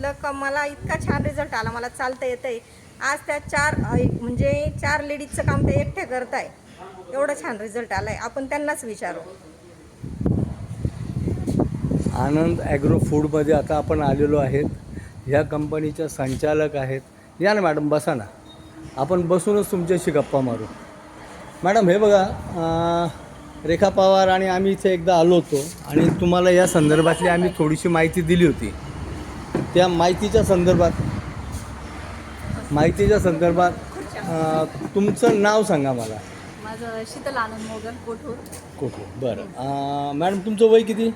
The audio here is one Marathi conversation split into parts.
घेतलं का मला इतका छान रिझल्ट आला, मला चालता येतंय. आज त्या म्हणजे 4 लेडीजचं काम ते एकटे करताय. एवढं छान रिझल्ट आलाय. आपण त्यांनाच विचारू. आनंद ॲग्रो फूडमध्ये आता आपण आलेलो आहेत. ह्या कंपनीच्या संचालक आहेत. या ना मॅडम, बसा ना. आपण बसूनच तुमच्याशी गप्पा मारू. मॅडम हे बघा, रेखा पवार आणि आम्ही इथे एकदा आलो होतो आणि तुम्हाला या संदर्भातली आम्ही थोडीशी माहिती दिली होती. त्या माहितीच्या संदर्भात तुमचं नाव सांगा मला. माझं शीतल आनंद मोगल, कोठूर. बरं. मॅडम तुमचं वय किती?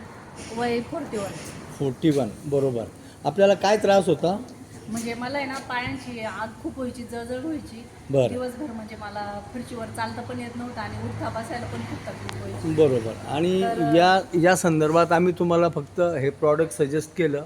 वय 41. 41. बरोबर. आपल्याला काय त्रास होता? म्हणजे मला आहे ना पायांची आग खूप व्हायची, जळजळ व्हायची. बरं. दिवसभर म्हणजे मला खुर्चीवर चालता पण येत नव्हतं आणि उठता बसायला पण खूप तकलीफ व्हायची. बरोबर. आणि या संदर्भात आम्ही तुम्हाला फक्त हे प्रॉडक्ट सजेस्ट केलं.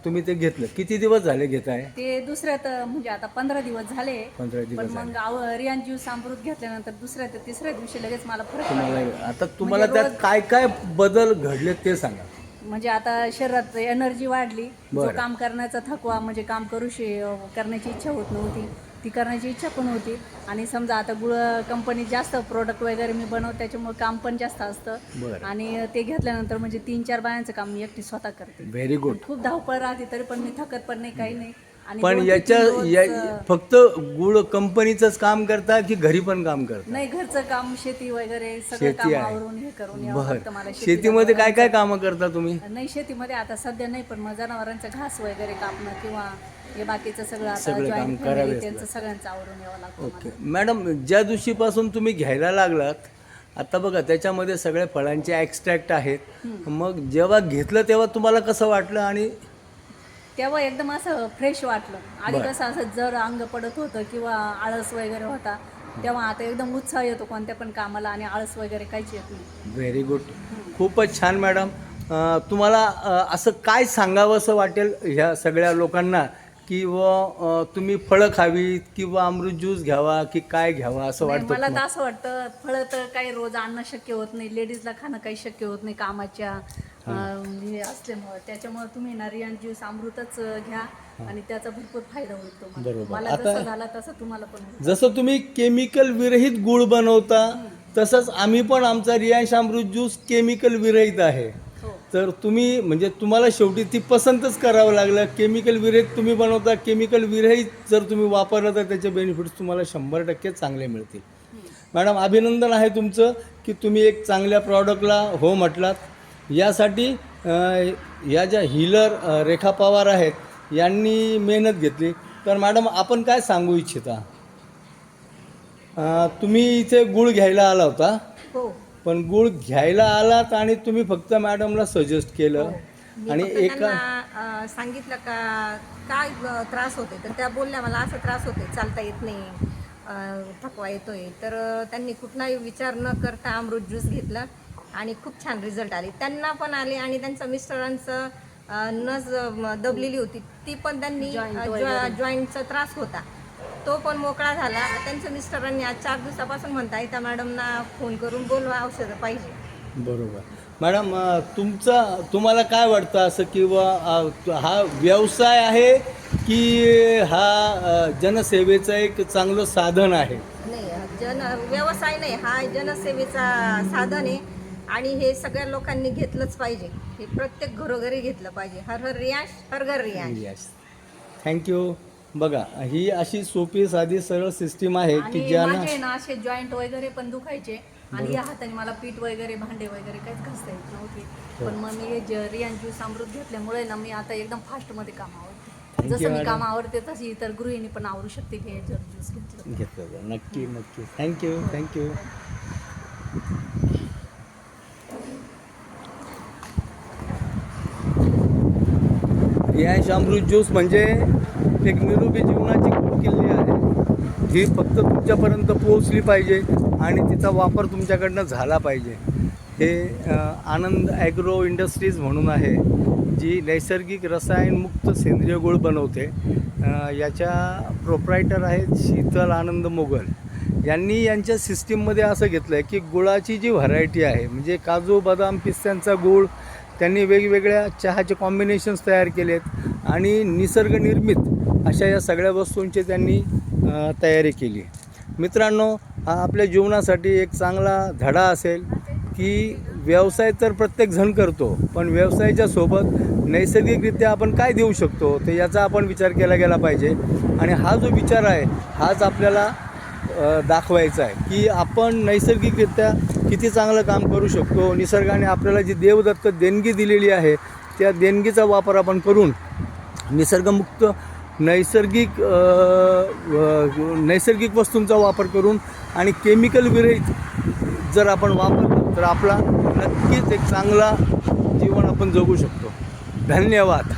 तुम्ही ते घेतलं. किती दिवस झाले घेत आहे? ते दुसऱ्यात म्हणजे आता 15 दिवस झाले. 15 दिवस पण मग रियान ज्यूस अमृत घेतल्यानंतर दुसऱ्या ते तिसऱ्या दिवशी लगेच मला फरक तुम्हाला पडला. आता तुम्हाला म्हणजे त्यात काय काय बदल घडले ते सांगा. म्हणजे आता शरीरात एनर्जी वाढली. जो बरं. काम करण्याचा थकवा म्हणजे काम करण्याची इच्छा होत नव्हती, ती करण्याची इच्छा पण होती. आणि समजा आता गुळ कंपनी जास्त प्रोडक्ट वगैरे मी बनवते, त्याच्यामुळे काम पण जास्त असतं. बरं. आणि ते घेतल्यानंतर म्हणजे 3-4 बायांचं काम मी एकटी स्वतः करते. Very good. खूप धावपळ राहते तरी पण मी थकत पण नाही, काही नाही. आणि पण 2 ते 3 रोज, फक्त गुळ कंपनीचंच काम करता की घरी पण काम करता? नाही, घरचं काम, शेती वगैरे सगळं काम आहे. आवरून हे करून यावं लागतं मला. शेतीमध्ये काय काय कामं करता तुम्ही? नाही, शेतीमध्ये आता सध्या नाही, पण मग जनावरांचं घास वगैरे कापणं किंवा हे बाकीचं सगळं आता सगळं काम जॉईंट करावेच फॅमिली त्यांचं लागतं. सगळ्यांचं आवरून यावं लागतं ओके मला. मॅडम, ज्या दिवशीपासून तुम्ही घ्यायला लागलात, आता बघा त्याच्यामध्ये सगळ्या फळांचे ॲक्स्ट्रॅक्ट आहेत. मग जेव्हा घेतलं तेव्हा तुम्हाला कसं वाटलं? आणि तेव्हा एकदम असं फ्रेश वाटलं. आधी बरं. कसं असं जर अंग पडत होतं किंवा आळस वगैरे होता, तेव्हा आता एकदम उत्साह येतो कोणत्या पण कामाला आणि आळस वगैरे काहीच येत नाही. Very good. खूपच छान मॅडम. तुम्हाला असं काय सांगावंसं वाटेल ह्या सगळ्या लोकांना, किंवा तुम्ही फळं खावीत किंवा अमृत ज्यूस घ्यावा की काय घ्यावा असं नाही, वाटतं मला तर तुम्हाला? असं वाटतं, फळं तर काही रोज आणणं शक्य होत नाही, लेडीजला खाणं काही शक्य होत नाही कामाच्या हे असल्यामुळं. त्याच्यामुळे तुम्ही ना रियान ज्यूस अमृतच घ्या आणि त्याचा भरपूर फायदा होईल तुम्हाला. बरोबर. मला आता- जसं झाला तसं तुम्हाला पण होईल. जसं तुम्ही केमिकल विरहित गुळ बनवता, तसंच आम्ही पण आमचा रियांश अमृत ज्यूस केमिकल विरहित आहे. हो. तर तुम्ही म्हणजे तुम्हाला शेवटी ती पसंतच करावं लागलं. केमिकल विरहित तुम्ही बनवता, केमिकल विरहित जर तुम्ही वापरलं तर त्याचे बेनिफिट्स तुम्हाला 100% चांगले मिळतील. मॅडम, अभिनंदन आहे तुमचं की तुम्ही एक चांगल्या प्रॉडक्टला हो म्हटलात. यासाठी या ज्या हीलर रेखा पवार आहेत यांनी मेहनत घेतली. तर मॅडम, आपण काय सांगू इच्छिता? तुम्ही इथे गुळ घ्यायला आला होता, हो. पण गुळ घ्यायला आलात आणि तुम्ही फक्त मॅडमला सजेस्ट केलं. मी आणि फक्त एका त्यांना सांगितलं का काय त्रास होते, तर त्या बोलल्या मला असं त्रास होते, चालता येत नाही, थकवा येतोय. तर त्यांनी कुठलाही विचार न करता अमृत ज्यूस घेतलं आणि खूप छान रिझल्ट आले. त्यांना पण आले आणि त्यांच्या मिस्टरांचं नस दबलेली होती, ती पण त्यांनी जॉईंटचा त्रास होता, तो पण मोकळा झाला. त्यांच्या मिस्टरांनी आज 4 दिवसापासून म्हणताय त्या मॅडमना फोन करून बोलवा, औषधं पाहिजे. बरोबर. मॅडम, तुम्हाला काय वाटतं असं, किंवा हा व्यवसाय आहे की हा जनसेवेचं एक चांगलं साधन आहे? नाही, व्यवसाय नाही, हा जनसेवेचा साधन आहे आणि हे सगळ्या लोकांनी घेतलंच पाहिजे. हे प्रत्येक घरोघरी घेतलं पाहिजे. हर हर रियांश, हर घर रियांश. Yes, thank you. बघा, ही अशी सोपी साधी सरळ सिस्टीम आहे की आणि ज्यांना माझे ना असे जॉईंट वगैरे पण दुखायचे आणि या हाताने मला पीठ वगैरे, भांडे वगैरे काहीच घासता येत नव्हते. पण मग मी रियान ज्यूस अमृत घेतल्यामुळे ना मी आता एकदम फास्टमध्ये काम आवडते. जसं मी काम आवडते तशी इतर गृहिणी पण आवडू शकते हे जर ज्यूस घेतलं. नक्की नक्की. थँक्यू. रियांश अमृत ज्यूस म्हणजे एक निरोगी जीवनाची किल्ली आहे. ही फक्त तुमच्यापर्यंत पोहोचली पाहिजे आणि तिचा वापर तुमच्याकडनं झाला पाहिजे. हे आनंद ॲग्रो इंडस्ट्रीज म्हणून आहे, जी नैसर्गिक रसायनमुक्त सेंद्रिय गुळ बनवते. याच्या प्रोप्रायटर आहेत शीतल आनंद मोगल. यांनी यांच्या सिस्टीममध्ये असं घेतलं आहे की गुळाची जी व्हरायटी आहे, म्हणजे काजू, बदाम, पिस्त्यांचा गूळ, त्यांनी वेगवेगळ्या चहाचे कॉम्बिनेशन्स तयार केले आहेत आणि निसर्गनिर्मित अशा या सगळ्या वस्तूंची त्यांनी तयारी केली. मित्रांनो, हा आपल्या जीवनासाठी एक चांगला धडा असेल की व्यवसाय तर प्रत्येकजण करतो, पण व्यवसायाच्या सोबत नैसर्गिकरित्या आपण काय देऊ शकतो तर याचा आपण विचार केला गेला पाहिजे. आणि हा जो विचार आहे हाच आपल्याला दाखवायचा आहे की आपण नैसर्गिकरित्या किती चांगलं काम करू शकतो. निसर्गाने आपल्याला जी देवदत्त देणगी दिलेली आहे त्या देणगीचा वापर आपण करून निसर्गमुक्त नैसर्गिक वस्तूंचा वापर करून आणि केमिकल विरहित जर आपण वापरलं तर आपला नक्कीच एक चांगला जीवन आपण जगू शकतो. धन्यवाद.